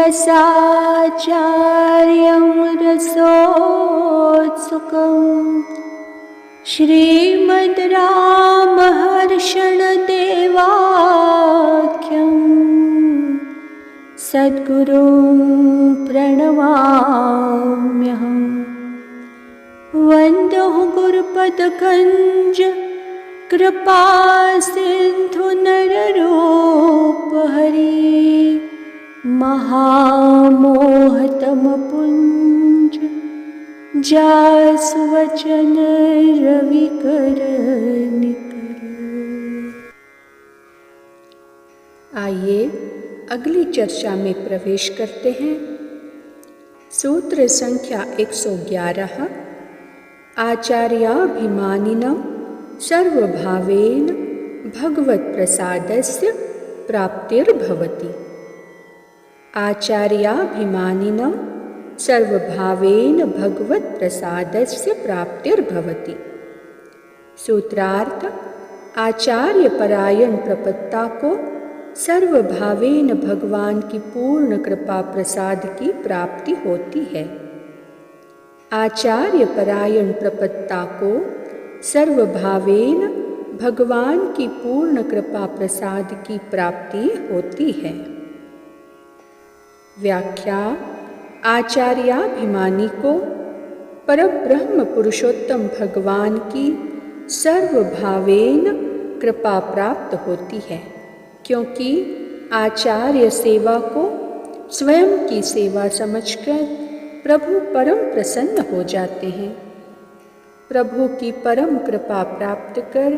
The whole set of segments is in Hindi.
रसाचार्यं रसोत्सुकम् श्रीमद् रामहर्षणदेवाख्यं सद्गुरुं प्रणमाम्यहम्। वन्दे गुरुपदकञ्ज कृपा सिन्धु नररूपहरि महामोहतमपुञ्ज जासुवचन रविकर निकर। आइए अगली चर्चा में प्रवेश करते हैं। सूत्र संख्या 111। आचार्याभिमानिनं सर्वभावेन भगवत्प्रसादस्य प्राप्तिर्भवति। आचार्याभिमानिनं सर्वभावेन भगवत्प्रसादस्य प्राप्तिर्भवति। सूत्रार्थ: आचार्यपरायण प्रपत्ता को सर्वभावेन भगवान की पूर्ण कृपा प्रसाद की प्राप्ति होती है। आचार्यपरायण प्रपत्ता को सर्वभावेन भगवान की पूर्ण कृपा प्रसाद की प्राप्ति होती है। व्याख्या: आचार्याभिमानी को परब्रह्म पुरुषोत्तम भगवान की सर्वभावेन कृपा प्राप्त होती है, क्योंकि आचार्य सेवा को स्वयं की सेवा समझकर प्रभु परम प्रसन्न हो जाते हैं। प्रभु की परम कृपा प्राप्त कर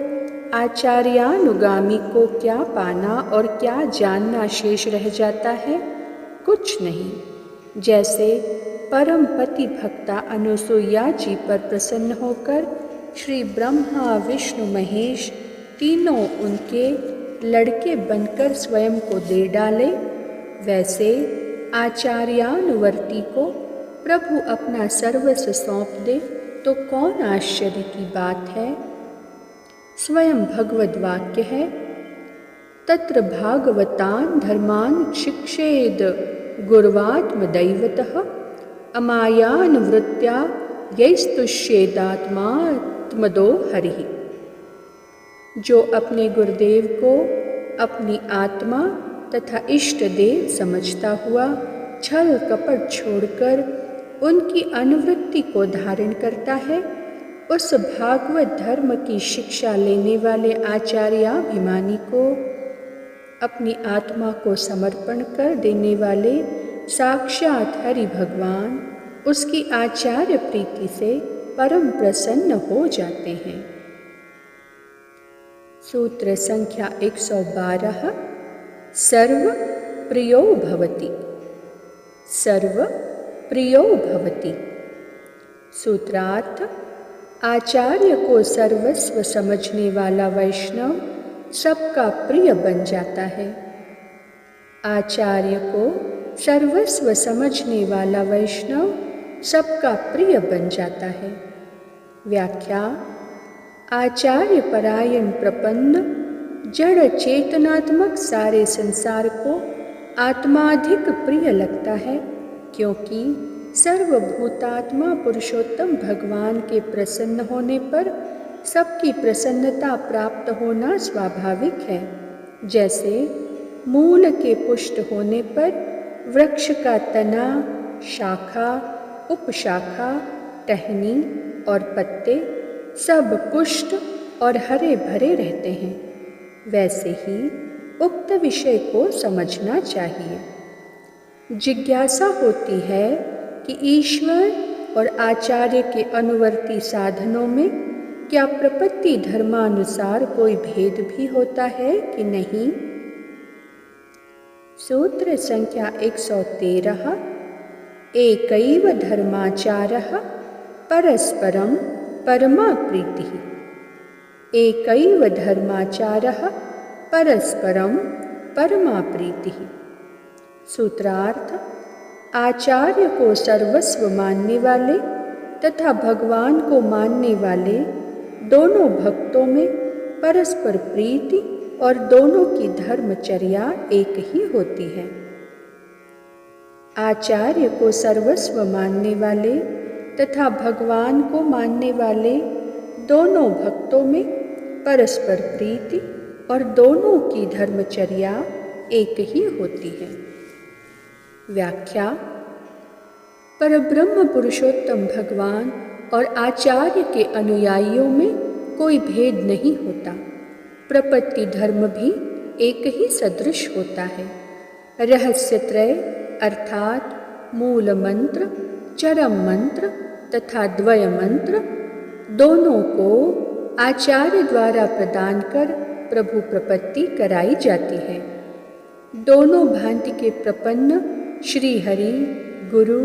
आचार्यानुगामी को क्या पाना और क्या जानना शेष रह जाता है? कुछ नहीं। जैसे परम पति भक्ता अनुसुईया जी पर प्रसन्न होकर श्री ब्रह्मा विष्णु महेश तीनों उनके लड़के बनकर स्वयं को दे डाले, वैसे आचार्यानुवर्ती को प्रभु अपना सर्वस्व सौंप दे तो कौन आश्चर्य की बात है। स्वयं भगवद वाक्य है, तत्र भागवतान धर्मान शिक्षेद गुर्वात्मदैवतः अमायानुवृत्त्या यैस्तुष्येदात्मात्मदो हरिः। जो अपने गुरुदेव को अपनी आत्मा तथा इष्ट देव समझता हुआ छल कपट छोड़कर उनकी अनुवृत्ति को धारण करता है, उस भागवत धर्म की शिक्षा लेने वाले आचार्याभिमानी को अपनी आत्मा को समर्पण कर देने वाले साक्षात हरि भगवान उसकी आचार्य प्रीति से परम प्रसन्न हो जाते हैं। सूत्र संख्या 112। सर्व प्रियो भवति। सर्व प्रियो भवति। सूत्रार्थ: आचार्य को सर्वस्व समझने वाला वैष्णव सबका प्रिय बन जाता है। आचार्य को सर्वस्व समझने वाला वैष्णव सबका प्रिय बन जाता है। व्याख्या: आचार्य परायण प्रपन्न जड़ चेतनात्मक सारे संसार को आत्माधिक प्रिय लगता है, क्योंकि सर्वभूतात्मा पुरुषोत्तम भगवान के प्रसन्न होने पर सबकी प्रसन्नता प्राप्त होना स्वाभाविक है। जैसे मूल के पुष्ट होने पर वृक्ष का तना, शाखा, उपशाखा, टहनी और पत्ते सब पुष्ट और हरे भरे रहते हैं, वैसे ही उक्त विषय को समझना चाहिए। जिज्ञासा होती है कि ईश्वर और आचार्य के अनुवर्ती साधनों में क्या प्रपत्ति धर्मानुसार कोई भेद भी होता है कि नहीं? सूत्र संख्या 113। एकैव धर्माचारः परस्परं परमा प्रीतिः। एकैव धर्माचारः परस्परं परमा प्रीतिः। सूत्रार्थ: आचार्य को सर्वस्व मानने वाले तथा भगवान को मानने वाले दोनों भक्तों में परस्पर प्रीति और दोनों की धर्मचर्या एक ही होती है। आचार्य को सर्वस्व मानने वाले तथा भगवान को मानने वाले दोनों भक्तों में परस्पर प्रीति और दोनों की धर्मचर्या एक ही होती है। व्याख्या: परब्रह्म पुरुषोत्तम भगवान और आचार्य के अनुयायियों में कोई भेद नहीं होता। प्रपत्ति धर्म भी एक ही सदृश होता है। रहस्य त्रय अर्थात मूल मंत्र, चरम मंत्र तथा द्वय मंत्र दोनों को आचार्य द्वारा प्रदान कर प्रभु प्रपत्ति कराई जाती है। दोनों भांति के प्रपन्न श्री हरि गुरु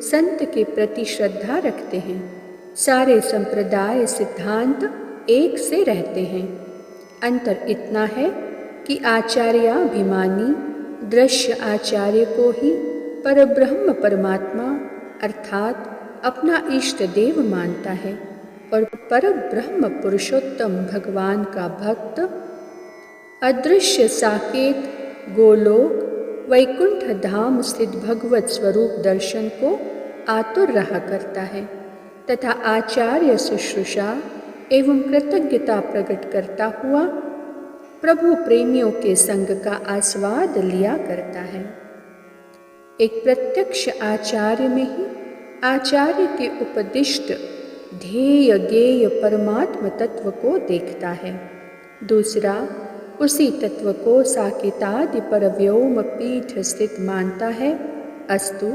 संत के प्रति श्रद्धा रखते हैं। सारे संप्रदाय सिद्धांत एक से रहते हैं। अंतर इतना है कि आचार्याभिमानी दृश्य आचार्य को ही परब्रह्म परमात्मा अर्थात अपना इष्ट देव मानता है और परब्रह्म पुरुषोत्तम भगवान का भक्त अदृश्य साकेत गोलोक वैकुंठ धाम स्थित भगवत स्वरूप दर्शन को आतुर रहा करता है तथा आचार्य शुश्रूषा एवं कृतज्ञता प्रकट करता हुआ प्रभु प्रेमियों के संग का आस्वाद लिया करता है। एक प्रत्यक्ष आचार्य में ही आचार्य के उपदिष्ट ध्येय ज्ञेय परमात्म तत्व को देखता है। दूसरा उसी तत्व को साकेतादि परव्योम पीठ स्थित मानता है। अस्तु,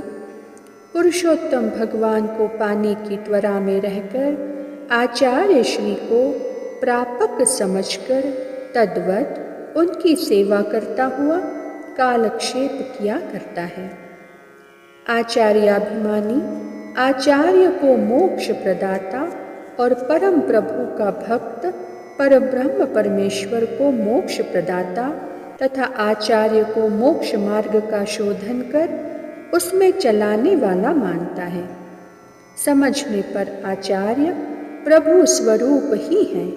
पुरुषोत्तम भगवान को पाने की त्वरा में रहकर आचार्य श्री को प्रापक समझकर तद्वत उनकी सेवा करता हुआ कालक्षेप किया करता है। आचार्याभिमानी आचार्य को मोक्ष प्रदाता और परम प्रभु का भक्त परब्रह्म परमेश्वर को मोक्ष प्रदाता तथा आचार्य को मोक्ष मार्ग का शोधन कर उसमें चलाने वाला मानता है। समझने पर आचार्य प्रभु स्वरूप ही हैं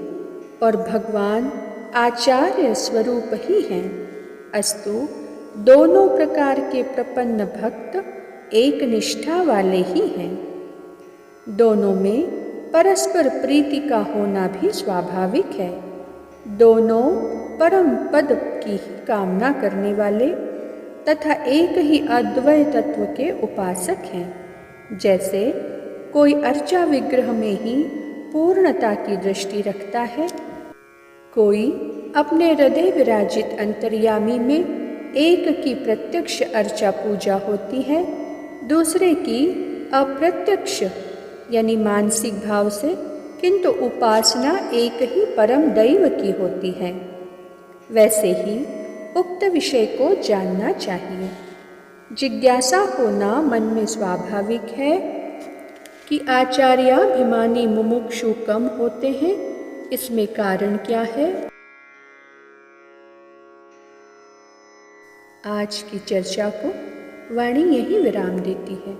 और भगवान आचार्य स्वरूप ही हैं। अस्तु, दोनों प्रकार के प्रपन्न भक्त एक निष्ठा वाले ही हैं। दोनों में परस्पर प्रीति का होना भी स्वाभाविक है। दोनों परम पद की ही कामना करने वाले तथा एक ही अद्वय तत्व के उपासक हैं। जैसे कोई अर्चा विग्रह में ही पूर्णता की दृष्टि रखता है, कोई अपने हृदय विराजित अंतर्यामी में एक की प्रत्यक्ष अर्चा पूजा होती है, दूसरे की अप्रत्यक्ष यानी मानसिक भाव से, किंतु उपासना एक ही परम दैव की होती है। वैसे ही उक्त विषय को जानना चाहिए। जिज्ञासा होना मन में स्वाभाविक है कि आचार्याभिमानी मुमुक्षु कम होते हैं। इसमें कारण क्या है? आज की चर्चा को वाणी यही विराम देती है।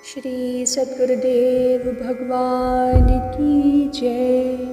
श्री सद्गुरुदेव भगवान की जय।